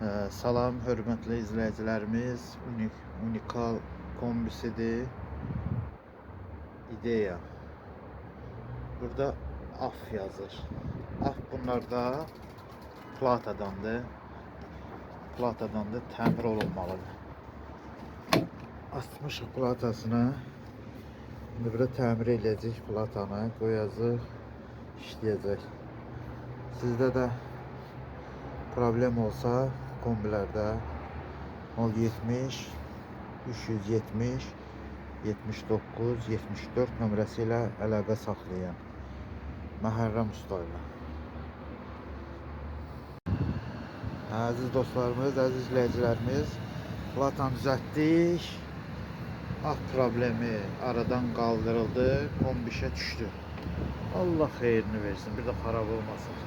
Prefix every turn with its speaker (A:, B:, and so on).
A: Salam, hörmətli izləyicilərimiz. Unikal kombisidir. İdeya. Burada af yazır. Af bunlarda platadandır. Platadandır, təmir olunmalıdır. Asmışıq platasını. İndi burada təmir edəcək platanı. Qoyacaq, işləyəcək. Sizdə də problem olsa kombilərdə 070 370 79 74 nömrəsi ilə əlaqə saxlayın. Məhərrəm Usta ilə. Əziz dostlarımız, əziz izləyicilərimiz, platanı düzəltdik. Af problemi aradan qaldırıldı, kombişə düşdü. Allah xeyrini versin, bir də xarab olmasın.